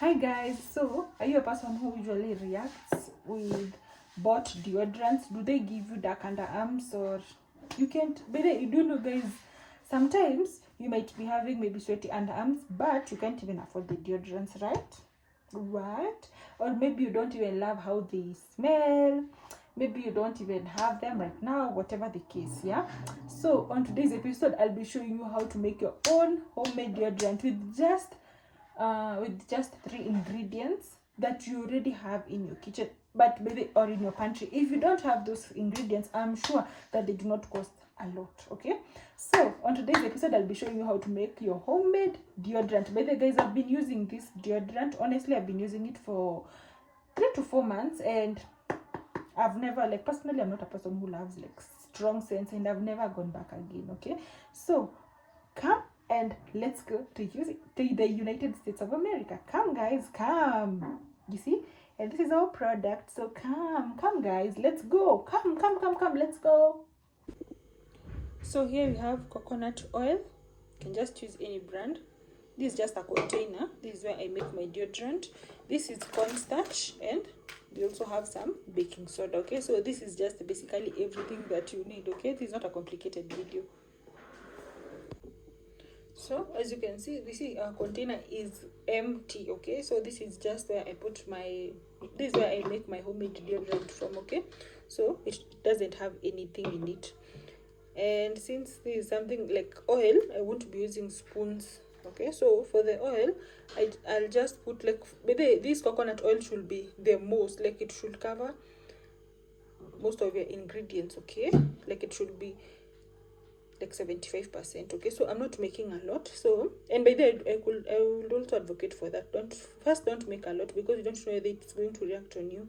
Hi guys, so are you a person who usually reacts with bought deodorants? Do they give you dark underarms or you can't? But you do know, guys, sometimes you might be having maybe sweaty underarms, but you can't even afford the deodorants, right? Right? Or maybe you don't even love how they smell. Maybe you don't even have them right now, whatever the case, yeah? So on today's episode, I'll be showing you how to make your own homemade deodorant with just 3 ingredients that you already have in your kitchen, but maybe or in your pantry. If you don't have those ingredients, I'm sure that they do not cost a lot. Okay, so on today's episode, I'll be showing you how to make your homemade deodorant. By the way, guys, I've been using this deodorant. Honestly, I've been using it for 3 to 4 months, and I've never, like, personally, I'm not a person who loves like strong scents, and I've never gone back again. Okay, so come and let's go to the United States of America. Come, guys, come. You see, and this is our product. So come, guys, let's go. Come, let's go. So here we have coconut oil. You can just use any brand. This is just a container. This is where I make my deodorant. This is cornstarch, and we also have some baking soda. Okay, so this is just basically everything that you need. Okay, this is not a complicated video. So as you can see, our container is empty. Okay, so this is just where I put this is where I make my homemade deodorant from. Okay, so it doesn't have anything in it, and since this is something like oil, I won't be using spoons. Okay, so for the oil, I'll just put, like, maybe this coconut oil should be the most, like, it should cover most of your ingredients. Okay, like it should be like 75%. Okay, so I'm not making a lot. So, and by the way, I would also advocate for that. Don't make a lot, because you don't know whether it's going to react on you.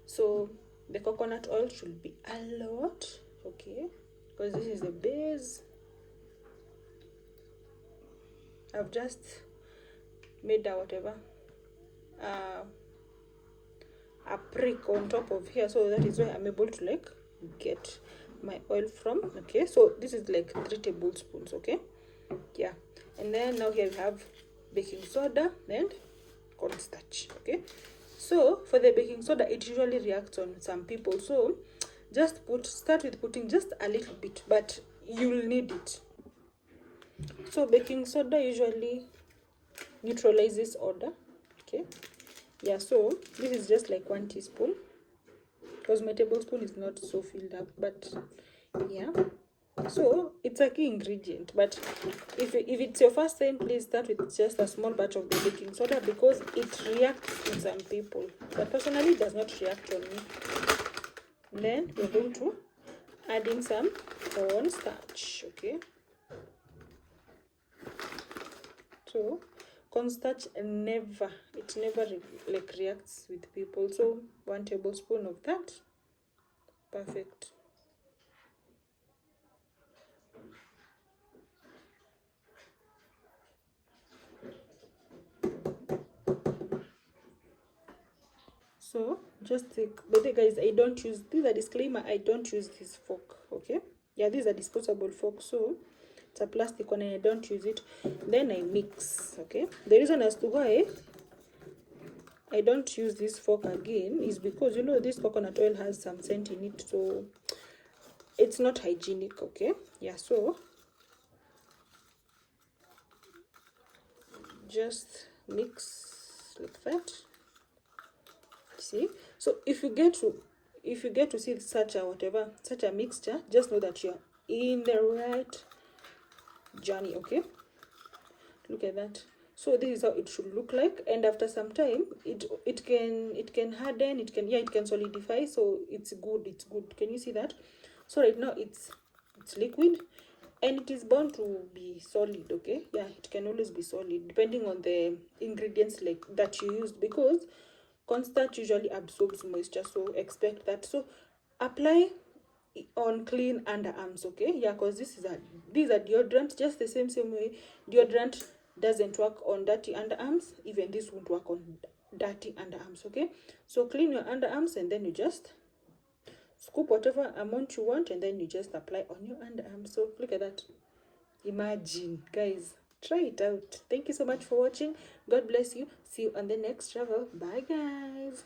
So the coconut oil should be a lot. Okay, because this is the base. I've just made a prick on top of here, so that is where I'm able to, like, get my oil from. Okay, so this is like 3 tablespoons. Okay, yeah, and then now here we have baking soda and cornstarch. Okay, so for the baking soda, it usually reacts on some people, so just start with putting just a little bit, but you'll need it. So baking soda usually neutralizes odor. Okay, yeah, so this is just like 1 teaspoon, because my tablespoon is not so filled up, but yeah, so it's a key ingredient. But if it's your first time, please start with just a small batch of the baking soda, because it reacts in some people, but personally it does not react on me. And then we're going to add in some cornstarch. Okay, so cornstarch never like reacts with people, so 1 tablespoon of that. Perfect. So just take, but guys, I don't use, this is a disclaimer, I don't use this fork. Okay, yeah, this is a disposable fork, so it's a plastic one, and I don't use it. Then I mix. Okay, the reason as to why I don't use this fork again is because, you know, this coconut oil has some scent in it, so it's not hygienic. Okay, yeah, so just mix like that. See, so if you get to see such a mixture, just know that you're in the right journey. Okay, look at that. So this is how it should look like, and after some time it can harden, it can solidify, so it's good. Can you see that? So right now it's liquid, and it is bound to be solid. Okay, yeah, it can always be solid depending on the ingredients like that you used, because cornstarch usually absorbs moisture, so expect that. So apply on clean underarms. Okay, yeah, because these are deodorant, just the same way deodorant doesn't work on dirty underarms, even this won't work on dirty underarms. Okay, so clean your underarms, and then you just scoop whatever amount you want, and then you just apply on your underarms. So look at that. Imagine, guys, try it out. Thank you so much for watching. God bless you. See you on the next travel. Bye guys.